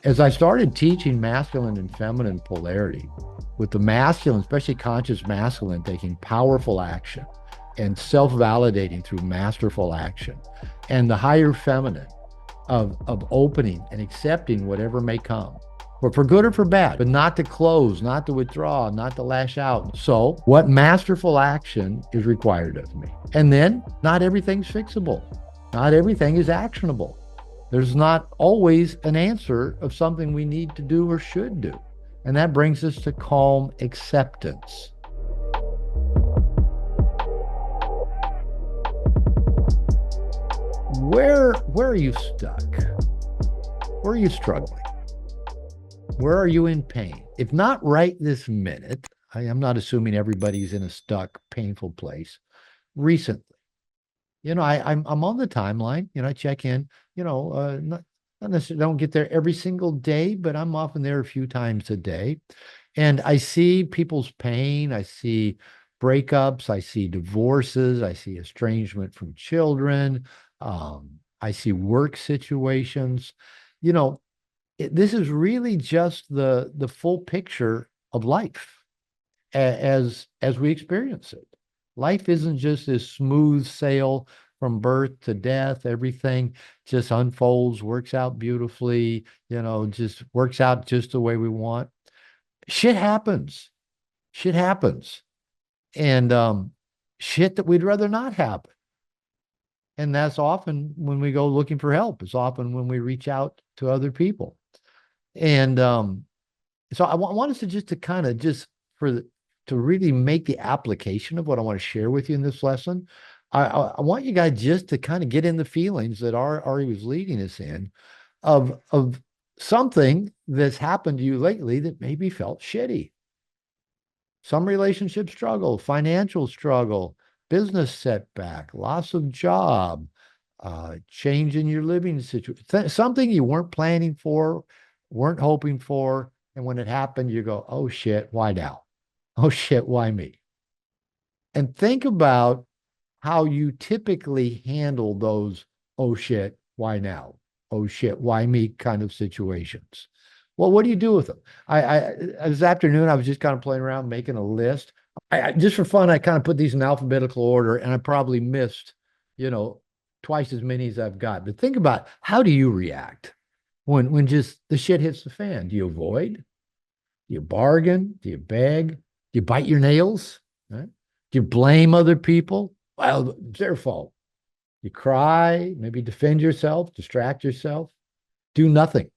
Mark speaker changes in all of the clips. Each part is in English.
Speaker 1: As I started teaching masculine and feminine polarity, with the masculine, especially conscious masculine, taking powerful action and self validating through masterful action, and the higher feminine of opening and accepting whatever may come, but for good or for bad, but not to close, not to withdraw, not to lash out. So, what masterful action is required of me? And then, not everything's fixable, not everything is actionable. There's not always an answer of something we need to do or should do. And that brings us to calm acceptance. Where are you stuck? Where are you struggling? Where are you in pain? If not right this minute, I am not assuming everybody's in a stuck, painful place. Recently, I'm on the timeline. I check in. Not necessarily don't get there every single day, but I'm often there a few times a day, and I see people's pain. I see breakups. I see divorces. I see estrangement from children. I see work situations. You know, this is really just the full picture of life as we experience it. Life isn't just this smooth sail from birth to death. Everything just unfolds, works out beautifully, just works out just the way we want. Shit happens. Shit happens. And shit that we'd rather not happen. And that's often when we go looking for help. It's often when we reach out to other people. And so I want us to just to kind of just to really make the application of what I want to share with you in this lesson. I want you guys just to kind of get in the feelings that Ari was leading us in of something that's happened to you lately that maybe felt shitty. Some relationship struggle, financial struggle, business setback, loss of job, change in your living situation, something you weren't planning for, weren't hoping for. And when it happened, you go, oh shit, why now? Oh shit, why me? And think about how you typically handle those, oh shit, why now? Oh shit, why me kind of situations. Well, what do you do with them? This afternoon, I was just kind of playing around, making a list. Just for fun, I kind of put these in alphabetical order, and I probably missed, you know, twice as many as I've got. But think about, how do you react when just the shit hits the fan? Do you avoid? Do you bargain? Do you beg? Do you bite your nails? Right? Do you blame other people? Well, it's their fault. You cry, maybe defend yourself, distract yourself, do nothing,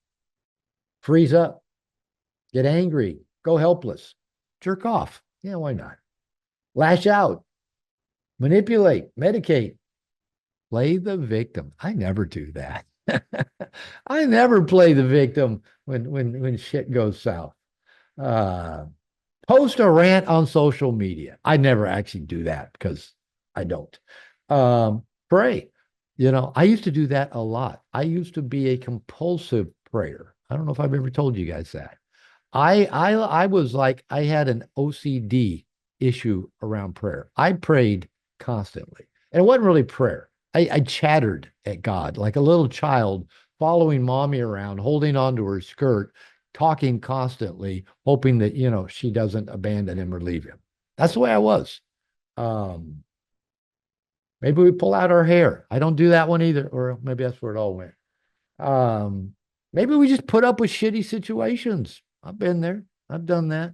Speaker 1: freeze up, get angry, go helpless, jerk off. Yeah, why not? Lash out, manipulate, medicate, play the victim. I never do that. I never play the victim when shit goes south. Uh, Post a rant on social media. I never actually do that because I don't. Pray. I used to do that a lot. I used to be a compulsive prayer. I don't know if I've ever told you guys that. I was like, I had an OCD issue around prayer. I prayed constantly. And it wasn't really prayer. I chattered at God like a little child, following mommy around, holding onto her skirt, talking constantly, hoping that, she doesn't abandon him or leave him. That's the way I was. Um, Maybe we pull out our hair. I don't do that one either, or maybe that's where it all went. Um, Maybe we just put up with shitty situations. I've been there. I've done that.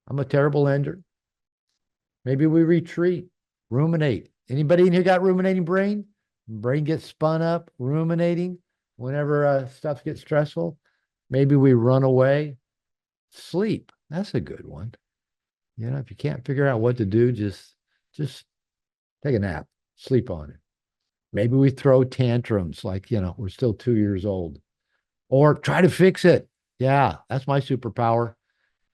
Speaker 1: I'm a terrible ender. Maybe we retreat, ruminate. Anybody in here got ruminating brain? Brain gets spun up, ruminating whenever stuff gets stressful. Maybe we run away. Sleep. That's a good one. If you can't figure out what to do, just take a nap, sleep on it. Maybe we throw tantrums like, we're still 2 years old, or try to fix it. Yeah, that's my superpower.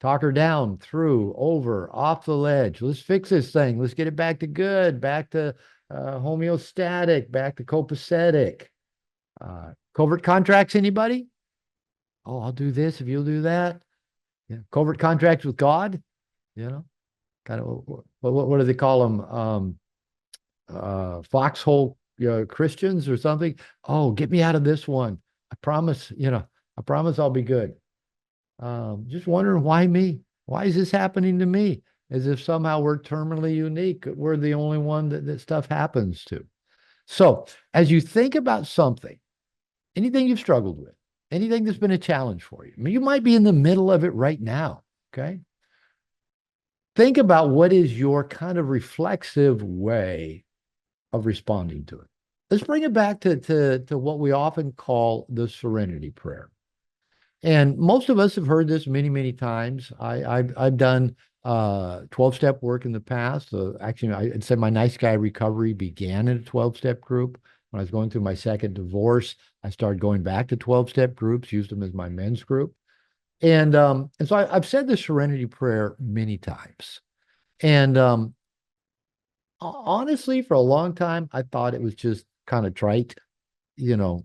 Speaker 1: Talk her down, through, over, off the ledge. Let's fix this thing. Let's get it back to good, back to homeostatic, back to copacetic. Covert contracts, anybody? Oh, I'll do this if you'll do that. Yeah. Covert contracts with God, kind of what do they call them? Foxhole Christians or something. Oh, get me out of this one. I promise, I promise I'll be good. Just wondering why me? Why is this happening to me? As if somehow we're terminally unique. We're the only one that stuff happens to. So, as you think about something, anything you've struggled with, anything that's been a challenge for you, I mean, you might be in the middle of it right now. Okay. Think about what is your kind of reflexive way of responding to it. Let's bring it back to what we often call the serenity prayer. And most of us have heard this many, many times. I've done 12-step work in the past. Actually, I'd say my nice guy recovery began in a 12-step group. When I was going through my second divorce, I started going back to 12-step groups, used them as my men's group. And so I've said the serenity prayer many times. And honestly, for a long time, I thought it was just kind of trite, you know,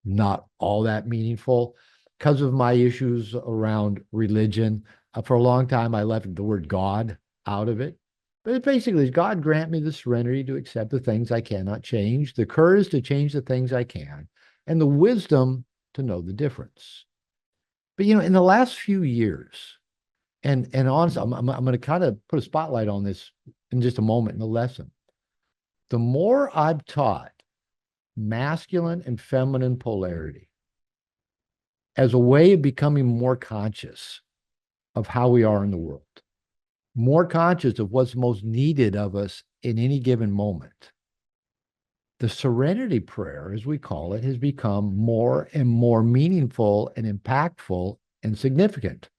Speaker 1: not all that meaningful because of my issues around religion. For a long time, I left the word God out of it. But it basically is God grant me the serenity to accept the things I cannot change, the courage to change the things I can, and the wisdom to know the difference. But in the last few years, and honestly, I'm going to kind of put a spotlight on this in just a moment in the lesson. The more I've taught masculine and feminine polarity as a way of becoming more conscious of how we are in the world, more conscious of what's most needed of us in any given moment. The serenity prayer, as we call it, has become more and more meaningful and impactful and significant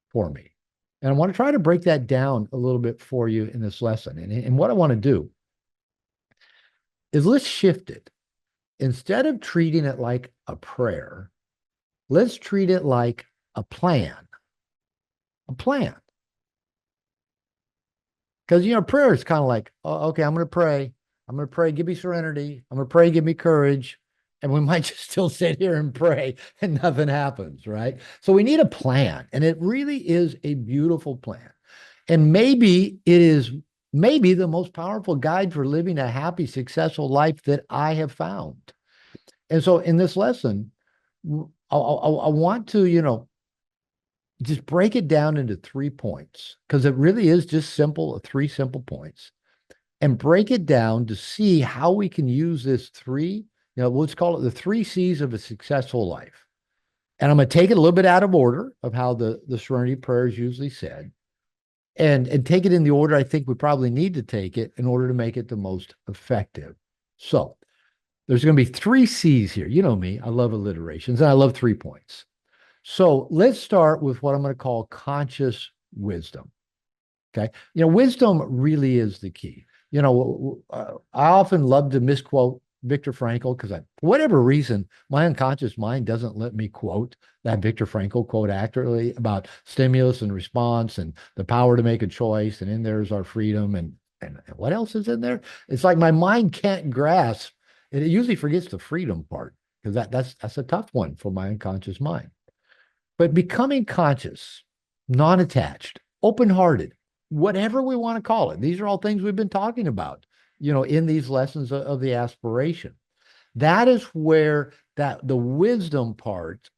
Speaker 1: for me. And I want to try to break that down a little bit for you in this lesson. And what I want to do is let's shift it. Instead of treating it like a prayer, let's treat it like a plan. A plan. Because, prayer is kind of like, oh, okay, I'm going to pray. I'm going to pray, give me serenity. I'm going to pray, give me courage. And we might just still sit here and pray and nothing happens, right? So we need a plan. And it really is a beautiful plan. And maybe it is maybe the most powerful guide for living a happy, successful life that I have found. And so in this lesson, I want to, just break it down into 3 points because it really is just simple, 3 simple points, and break it down to see how we can use this let's call it the 3 C's of a successful life. And I'm going to take it a little bit out of order of how the serenity prayer is usually said and take it in the order I think we probably need to take it in order to make it the most effective. So there's going to be 3 C's here. You know me, I love alliterations and I love 3 points. So let's start with what I'm going to call conscious wisdom. Okay. Wisdom really is the key. I often love to misquote Viktor Frankl because for whatever reason, my unconscious mind doesn't let me quote that Viktor Frankl quote accurately about stimulus and response and the power to make a choice. And in there is our freedom. And what else is in there? It's like my mind can't grasp. And it usually forgets the freedom part because that's a tough one for my unconscious mind. But becoming conscious, non-attached, open-hearted, whatever we want to call it. These are all things we've been talking about, in these lessons of the aspiration. That is where the wisdom part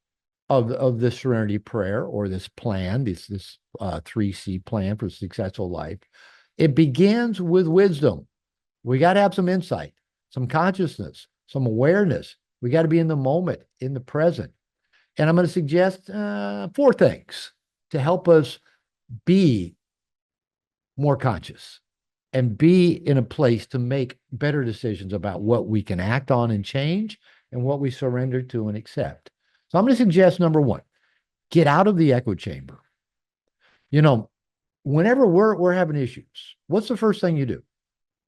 Speaker 1: of the serenity prayer or this plan, this 3C plan for a successful life, it begins with wisdom. We got to have some insight, some consciousness, some awareness. We got to be in the moment, in the present. And I'm going to suggest 4 things to help us be more conscious and be in a place to make better decisions about what we can act on and change and what we surrender to and accept. So I'm going to suggest number 1, get out of the echo chamber. Whenever we're having issues, what's the first thing you do?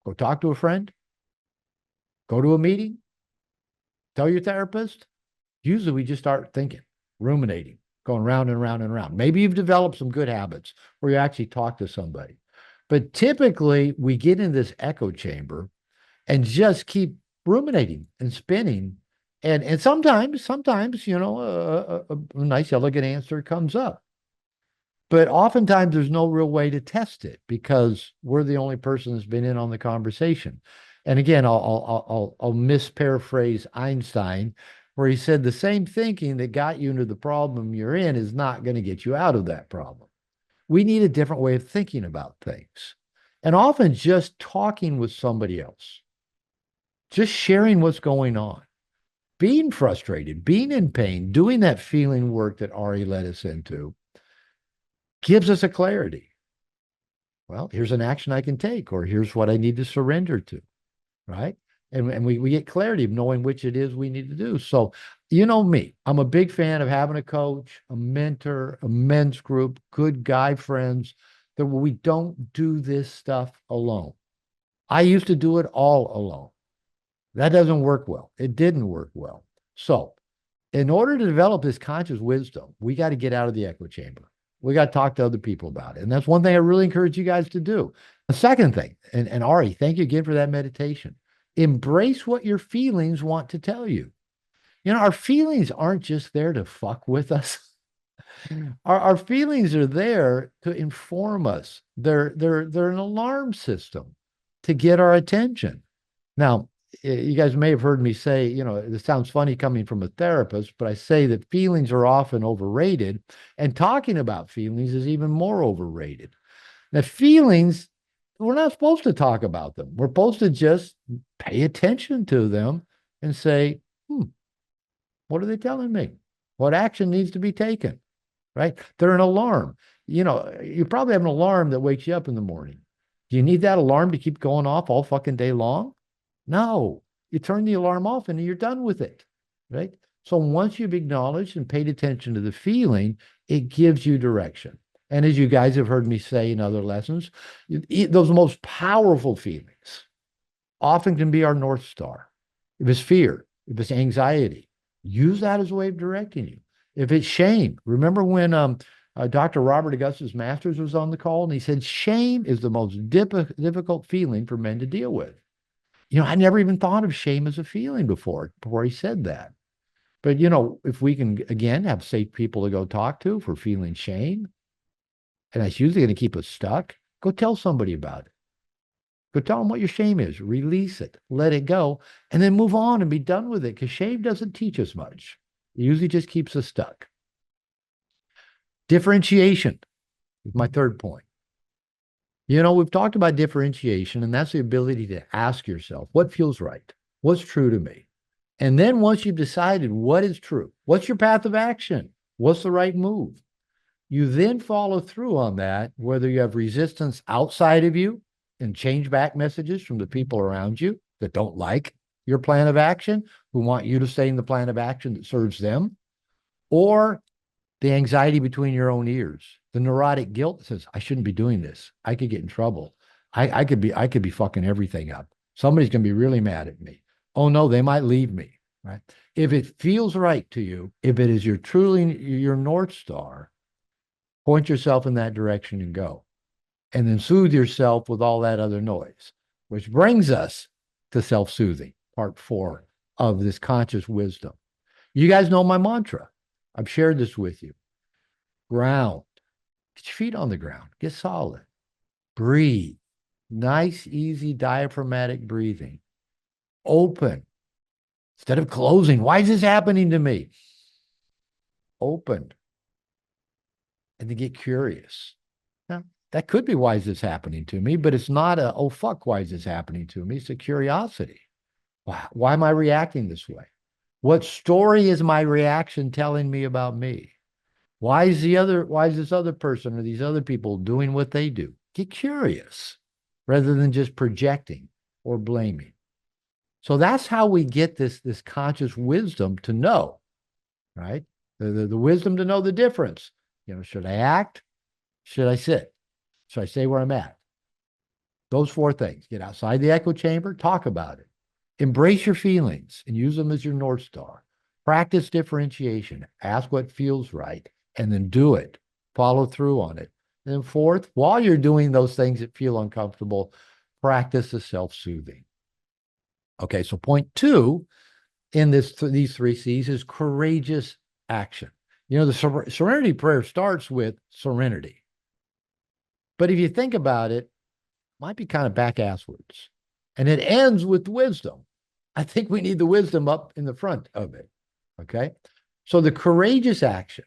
Speaker 1: Go talk to a friend? Go to a meeting? Tell your therapist? Usually we just start thinking, ruminating, going round and round and round. Maybe you've developed some good habits where you actually talk to somebody. But typically we get in this echo chamber and just keep ruminating and spinning. And sometimes, a nice, elegant answer comes up. But oftentimes there's no real way to test it because we're the only person that's been in on the conversation. And again, I'll misparaphrase Einstein, where he said the same thinking that got you into the problem you're in is not going to get you out of that problem. We need a different way of thinking about things. And often just talking with somebody else, just sharing what's going on, being frustrated, being in pain, doing that feeling work that Ari led us into gives us a clarity. Well, here's an action I can take, or here's what I need to surrender to, right? And we get clarity of knowing which it is we need to do. So, you know me, I'm a big fan of having a coach, a mentor, a men's group, good guy friends, that we don't do this stuff alone. I used to do it all alone. That doesn't work well. It didn't work well. So, in order to develop this conscious wisdom, we got to get out of the echo chamber. We got to talk to other people about it. And that's one thing I really encourage you guys to do. The second thing, and Ari, thank you again for that meditation. Embrace what your feelings want to tell you. You know, our feelings aren't just there to fuck with us. Our feelings are there to inform us. They're an alarm system to get our attention. Now, you guys may have heard me say, you know, this sounds funny coming from a therapist, but I say that feelings are often overrated, and talking about feelings is even more overrated. Now, feelings, we're not supposed to talk about them. We're supposed to just pay attention to them and say, what are they telling me? What action needs to be taken? Right? They're an alarm. You know, you probably have an alarm that wakes you up in the morning. Do you need that alarm to keep going off all fucking day long? No, you turn the alarm off and you're done with it, right? So once you've acknowledged and paid attention to the feeling, it gives you direction. And as you guys have heard me say in other lessons, those most powerful feelings often can be our North Star. If it's fear, if it's anxiety, use that as a way of directing you. If it's shame, remember when Dr. Robert Augustus Masters was on the call and he said, shame is the most difficult feeling for men to deal with. You know, I never even thought of shame as a feeling before he said that. But, you know, if we can, again, have safe people to go talk to for feeling shame, and that's usually going to keep us stuck, go tell somebody about it. Go tell them what your shame is, release it, let it go, and then move on and be done with it, because shame doesn't teach us much. It usually just keeps us stuck. Differentiation is my third point. You know, we've talked about differentiation, and that's the ability to ask yourself, what feels right? What's true to me? And then once you've decided what is true, what's your path of action? What's the right move? You then follow through on that, whether you have resistance outside of you and change back messages from the people around you that don't like your plan of action, who want you to stay in the plan of action that serves them, or the anxiety between your own ears, the neurotic guilt that says, I shouldn't be doing this. I could get in trouble. I could be fucking everything up. Somebody's going to be really mad at me. Oh no, they might leave me, right? If it feels right to you, if it is truly your North Star, point yourself in that direction and go. And then soothe yourself with all that other noise, which brings us to self-soothing, part 4 of this conscious wisdom. You guys know my mantra. I've shared this with you. Ground. Get your feet on the ground. Get solid. Breathe. Nice, easy diaphragmatic breathing. Open instead of closing. Why is this happening to me? Open. And then get curious. Now, that could be, why is this happening to me? But it's not a, oh, fuck, why is this happening to me? It's a curiosity. Why am I reacting this way? What story is my reaction telling me about me? Why is this other person or these other people doing what they do? Get curious rather than just projecting or blaming. So that's how we get this conscious wisdom to know, right? The wisdom to know the difference. You know, should I act? Should I sit? Should I stay where I'm at? Those 4 things. Get outside the echo chamber, talk about it. Embrace your feelings and use them as your North Star. Practice differentiation. Ask what feels right and then do it. Follow through on it. And then 4th, while you're doing those things that feel uncomfortable, practice the self-soothing. Okay, so point 2 in these 3 C's is courageous action. You know, the Serenity prayer starts with serenity. But if you think about it, might be kind of back-asswards. And it ends with wisdom. I think we need the wisdom up in the front of it. Okay. So the courageous action,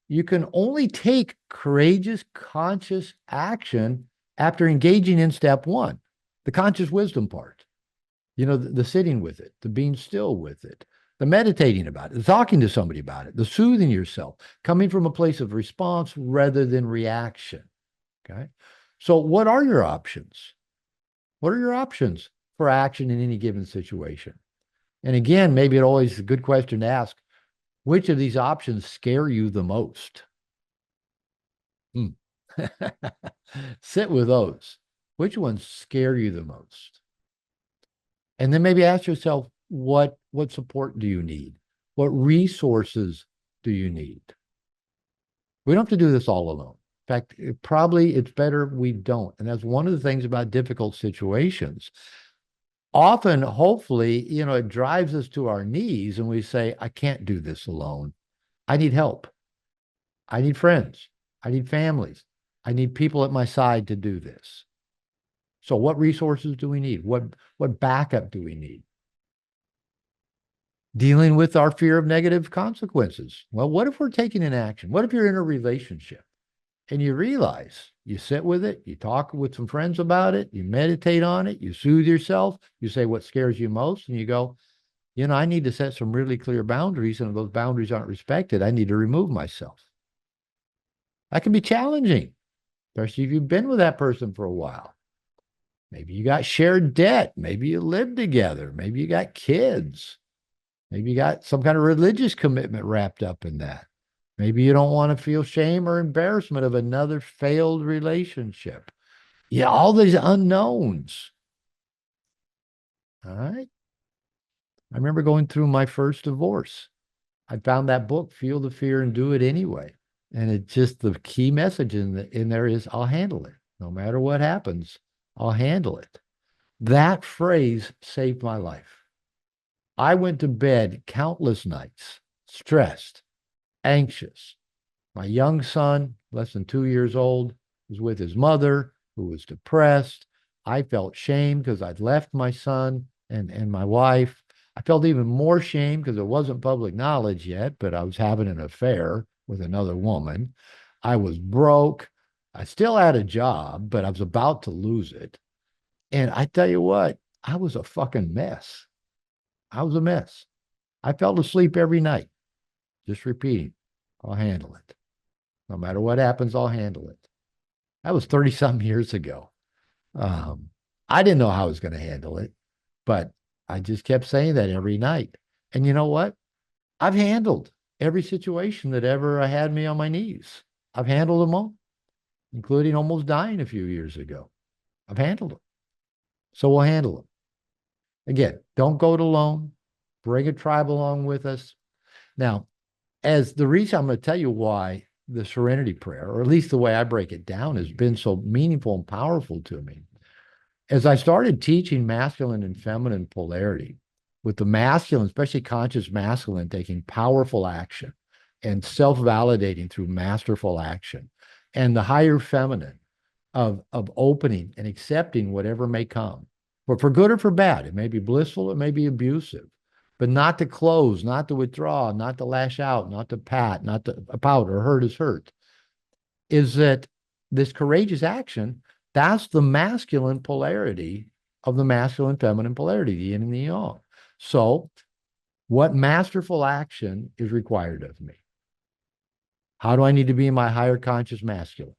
Speaker 1: you can only take courageous, conscious action after engaging in step one, the conscious wisdom part. The sitting with it, the being still with it, the meditating about it, the talking to somebody about it, the soothing yourself, coming from a place of response rather than reaction. Okay. So, what are your options? What are your options for action in any given situation? And again, maybe it always is a good question to ask, which of these options scare you the most? Hmm. Sit with those. Which ones scare you the most? And then maybe ask yourself, what support do you need? What resources do you need? We don't have to do this all alone. In fact, it's better we don't. And that's one of the things about difficult situations. Often, hopefully, it drives us to our knees and we say, I can't do this alone. I need help. I need friends. I need families. I need people at my side to do this. So what resources do we need? What backup do we need? Dealing with our fear of negative consequences. Well, what if we're taking an action? What if you're in a relationship and you realize you sit with it, you talk with some friends about it, you meditate on it, you soothe yourself, you say what scares you most, and you go, I need to set some really clear boundaries, and if those boundaries aren't respected, I need to remove myself. That can be challenging, especially if you've been with that person for a while. Maybe you got shared debt. Maybe you live together. Maybe you got kids. Maybe you got some kind of religious commitment wrapped up in that. Maybe you don't want to feel shame or embarrassment of another failed relationship. Yeah, all these unknowns. All right. I remember going through my first divorce. I found that book, Feel the Fear and Do It Anyway. And it just, the key message in there is, I'll handle it. No matter what happens, I'll handle it. That phrase saved my life. I went to bed countless nights, stressed, anxious. My young son, less than 2 years old, was with his mother, who was depressed. I felt shame because I'd left my son and my wife. I felt even more shame because it wasn't public knowledge yet, but I was having an affair with another woman. I was broke. I still had a job, but I was about to lose it. And I tell you what, I was a fucking mess. I was a mess. I fell asleep every night, just repeating, I'll handle it. No matter what happens, I'll handle it. That was 30 some years ago. Um, I didn't know how I was going to handle it, but I just kept saying that every night. And you know what? I've handled every situation that ever had me on my knees. I've handled them all, including almost dying a few years ago. I've handled them. So we'll handle them. Again, don't go it alone. Bring a tribe along with us. Now, as the reason I'm going to tell you why the Serenity prayer, or at least the way I break it down, has been so meaningful and powerful to me. As I started teaching masculine and feminine polarity, with the masculine, especially conscious masculine, taking powerful action and self-validating through masterful action, and the higher feminine of opening and accepting whatever may come, but for good or for bad. It may be blissful, it may be abusive, but not to close, not to withdraw, not to lash out, not to pat, not to pout or hurt is hurt. Is that this courageous action? That's the masculine polarity of the masculine feminine polarity, the yin and the yang. So, what masterful action is required of me? How do I need to be in my higher conscious masculine?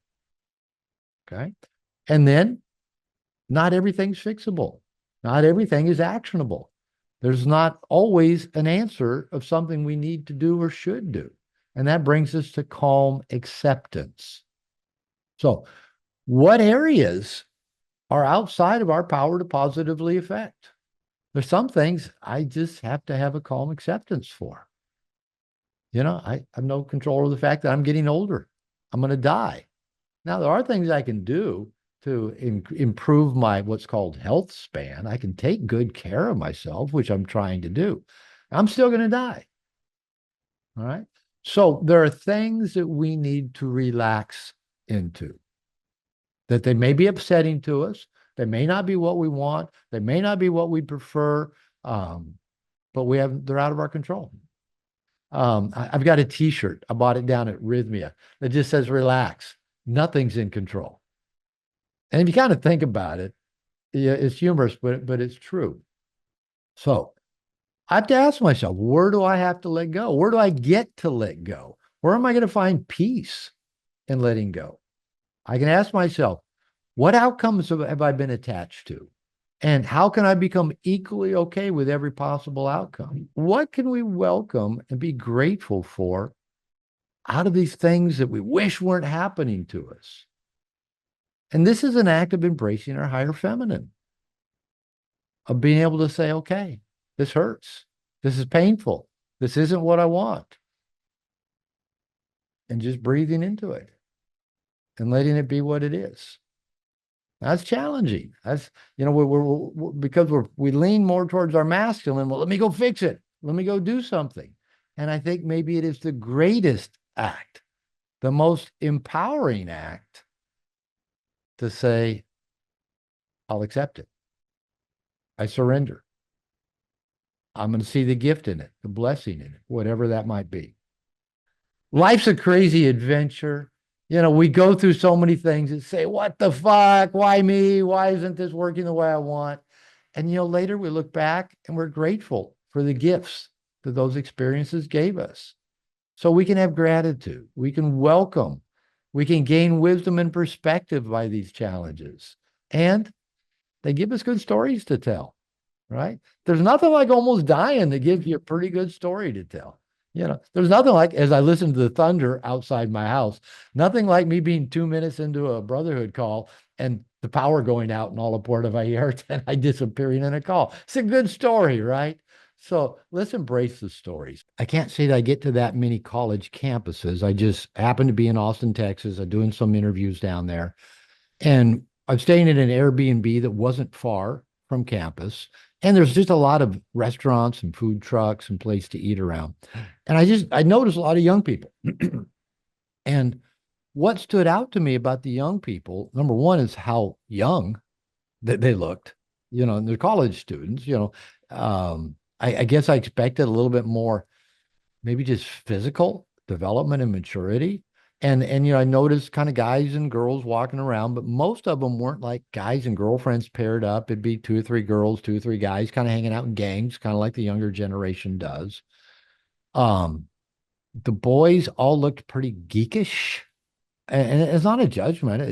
Speaker 1: Okay. And then not everything's fixable. Not everything is actionable. There's not always an answer of something we need to do or should do. And that brings us to calm acceptance. So, what areas are outside of our power to positively affect? There's some things I just have to have a calm acceptance for. I have no control over the fact that I'm getting older. I'm going to die. Now, there are things I can do to improve my what's called health span. I can take good care of myself, which I'm trying to do. I'm still going to die. All right. So there are things that we need to relax into, that they may be upsetting to us. They may not be what we want. They may not be what we prefer, but they're out of our control. I've got a T-shirt. I bought it down at Rhythmia that just says "Relax, nothing's in control." And if you kind of think about it, yeah, it's humorous, but it's true. So I have to ask myself, where do I have to let go? Where do I get to let go? Where am I going to find peace in letting go? I can ask myself, what outcomes have I been attached to? And how can I become equally okay with every possible outcome? What can we welcome and be grateful for out of these things that we wish weren't happening to us? And this is an act of embracing our higher feminine, of being able to say, okay, this hurts. This is painful. This isn't what I want. And just breathing into it and letting it be what it is. That's challenging. That's, because we lean more towards our masculine. Well, let me go fix it. Let me go do something. And I think maybe it is the greatest act, the most empowering act to say, I'll accept it. I surrender. I'm going to see the gift in it, the blessing in it, whatever that might be. Life's a crazy adventure. We go through so many things and say, what the fuck? Why me? Why isn't this working the way I want? And, later we look back and we're grateful for the gifts that those experiences gave us. So we can have gratitude. We can welcome. We can gain wisdom and perspective by these challenges. And they give us good stories to tell, right? There's nothing like almost dying that gives you a pretty good story to tell. There's nothing like, as I listen to the thunder outside my house, nothing like me being 2 minutes into a brotherhood call and the power going out in all of Puerto Vallarta and I disappearing in a call. It's a good story, right? So let's embrace the stories. I can't say that I get to that many college campuses. I just happen to be in Austin, Texas. I'm doing some interviews down there. And I'm staying in an Airbnb that wasn't far from campus. And there's just a lot of restaurants and food trucks and place to eat around. And I noticed a lot of young people. And what stood out to me about the young people, number one, is how young that they looked, and they're college students, I guess I expected a little bit more, maybe just physical development and maturity. And I noticed kind of guys and girls walking around, but most of them weren't like guys and girlfriends paired up. It'd be two or three girls, two or three guys kind of hanging out in gangs, kind of like the younger generation does. Um, the boys all looked pretty geekish. And it's not a judgment.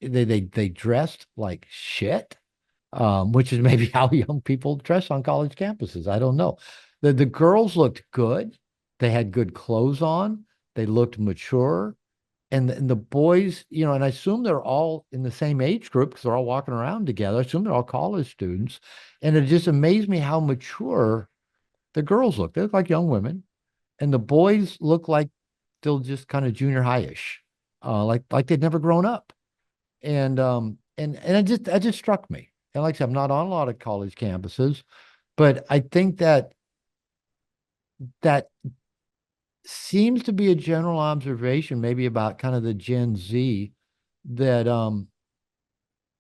Speaker 1: They dressed like shit, which is maybe how young people dress on college campuses. I don't know. The girls looked good. They had good clothes on. They looked mature. And the boys, and I assume they're all in the same age group because they're all walking around together. I assume they're all college students. And it just amazed me how mature the girls look. They look like young women. And the boys look like still just kind of junior high-ish, like they'd never grown up. And it just struck me. And like I said, I'm not on a lot of college campuses, but I think that seems to be a general observation, maybe about kind of the Gen Z, that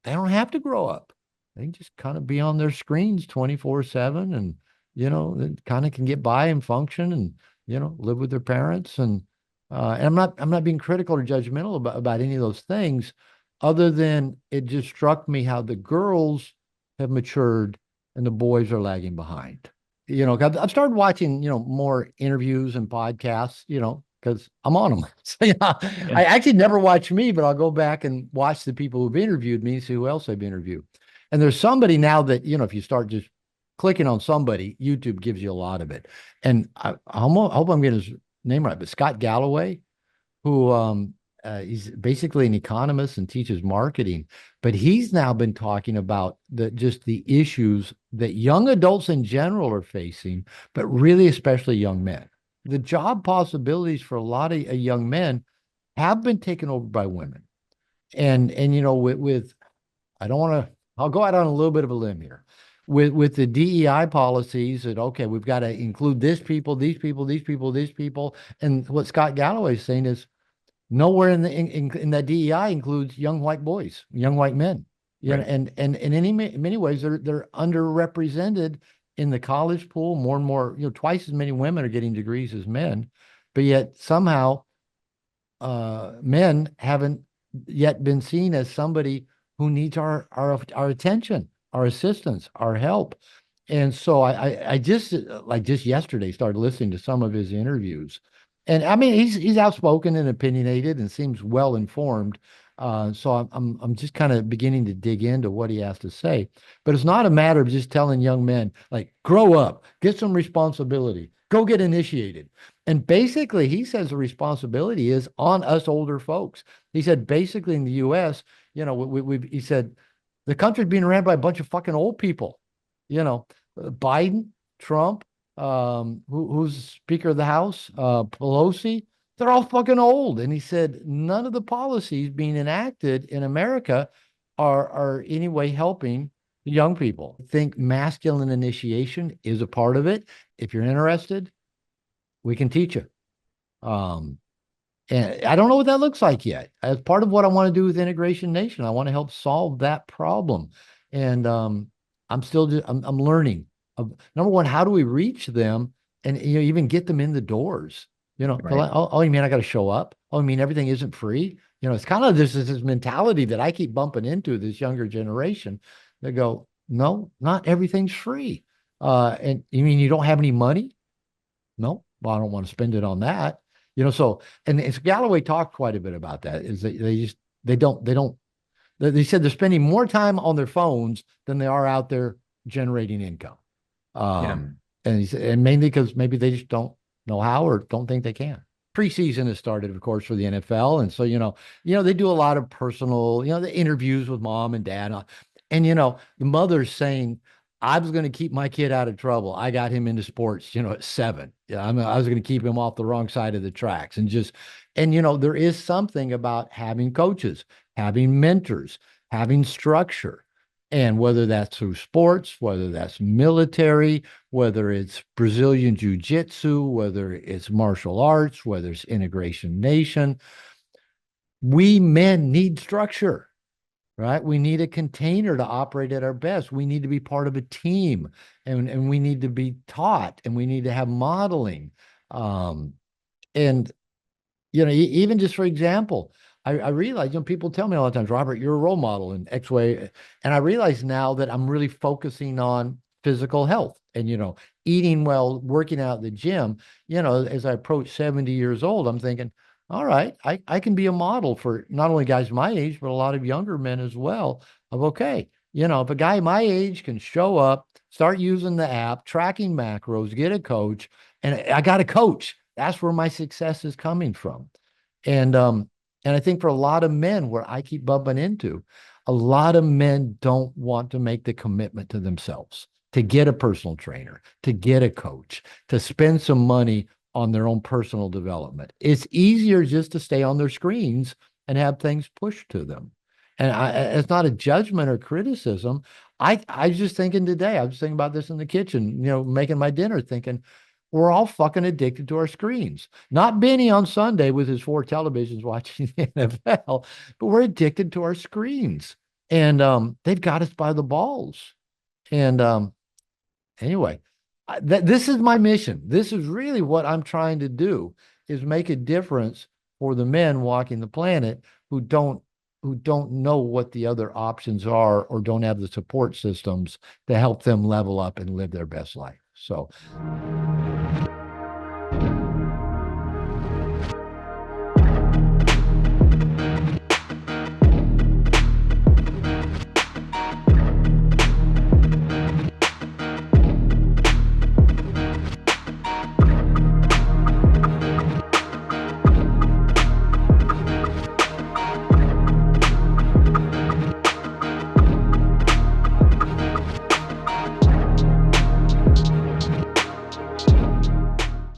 Speaker 1: they don't have to grow up. They can just kind of be on their screens 24/7 and, they kind of can get by and function and, live with their parents. And I'm not being critical or judgmental about any of those things, other than it just struck me how the girls have matured and the boys are lagging behind. 'Cause I've started watching, more interviews and podcasts, because I'm on them. So,
Speaker 2: Yeah.
Speaker 1: I actually never watch me, but I'll go back and watch the people who've interviewed me, see who else I've interviewed. And there's somebody now that, if you start just clicking on somebody, YouTube gives you a lot of it. And I hope I'm getting his name right, but Scott Galloway, who he's basically an economist and teaches marketing, but he's now been talking about the issues that young adults in general are facing, but really especially young men. The job possibilities for a lot of young men have been taken over by women. And with I don't want to, I'll go out on a little bit of a limb here. With the DEI policies that, okay, we've got to include this people, these people, these people, these people. And what Scott Galloway is saying is nowhere in that DEI includes young white boys, young white men.
Speaker 2: Right.
Speaker 1: And in many ways they're underrepresented in the college pool, more and more, twice as many women are getting degrees as men, but yet somehow men haven't yet been seen as somebody who needs our attention, our assistance, our help. And so I just like just yesterday started listening to some of his interviews. And I mean he's outspoken and opinionated and seems well informed. So I'm just kind of beginning to dig into what he has to say. But it's not a matter of just telling young men like grow up, get some responsibility, go get initiated. And basically, he says the responsibility is on us older folks. He said, basically, in the U.S., he said, the country's being ran by a bunch of fucking old people. Biden, Trump, who's Speaker of the House, Pelosi, they're all fucking old. And he said, none of the policies being enacted in America are anyway helping young people. I think masculine initiation is a part of it. If you're interested, we can teach you. Um, and I don't know what that looks like yet. As part of what I want to do with Integration Nation, I want to help solve that problem. And I'm still just, I'm learning. Number one, how do we reach them and even get them in the doors?
Speaker 2: Right.
Speaker 1: Oh, you mean I got to show up? Oh, you mean everything isn't free? It's kind of this mentality that I keep bumping into this younger generation. They go, no, not everything's free. And you mean you don't have any money? No, well, I don't want to spend it on that. So and it's Galloway talked quite a bit about that. Is that they said they're spending more time on their phones than they are out there generating income.
Speaker 2: Yeah.
Speaker 1: And mainly because maybe they just don't know how or don't think they can. Preseason has started, of course, for the NFL, and so they do a lot of personal, the interviews with mom and dad, and the mother's saying, "I was going to keep my kid out of trouble. I got him into sports, at 7. Yeah, I was going to keep him off the wrong side of the tracks, and there is something about having coaches, having mentors, having structure." And whether that's through sports, whether that's military, whether it's Brazilian jiu-jitsu, whether it's martial arts, whether it's Integration Nation, we men need structure, right? We need a container to operate at our best. We need to be part of a team, and we need to be taught, and we need to have modeling. And even just for example, I realize, people tell me all the time, Robert, you're a role model in X way. And I realize now that I'm really focusing on physical health and, eating well, working out at the gym. As I approach 70 years old, I'm thinking, all right, I can be a model for not only guys my age, but a lot of younger men as well. Of okay, if a guy my age can show up, start using the app, tracking macros, get a coach, and I got a coach. That's where my success is coming from. And I think for a lot of men, where I keep bumping into, a lot of men don't want to make the commitment to themselves to get a personal trainer, to get a coach, to spend some money on their own personal development. It's easier just to stay on their screens and have things pushed to them. And it's not a judgment or criticism. I was just thinking today, I was thinking about this in the kitchen, making my dinner, thinking, we're all fucking addicted to our screens. Not Benny on Sunday with his 4 televisions watching the NFL, but we're addicted to our screens. And they've got us by the balls. And anyway, this is my mission. This is really what I'm trying to do, is make a difference for the men walking the planet who don't know what the other options are or don't have the support systems to help them level up and live their best life. So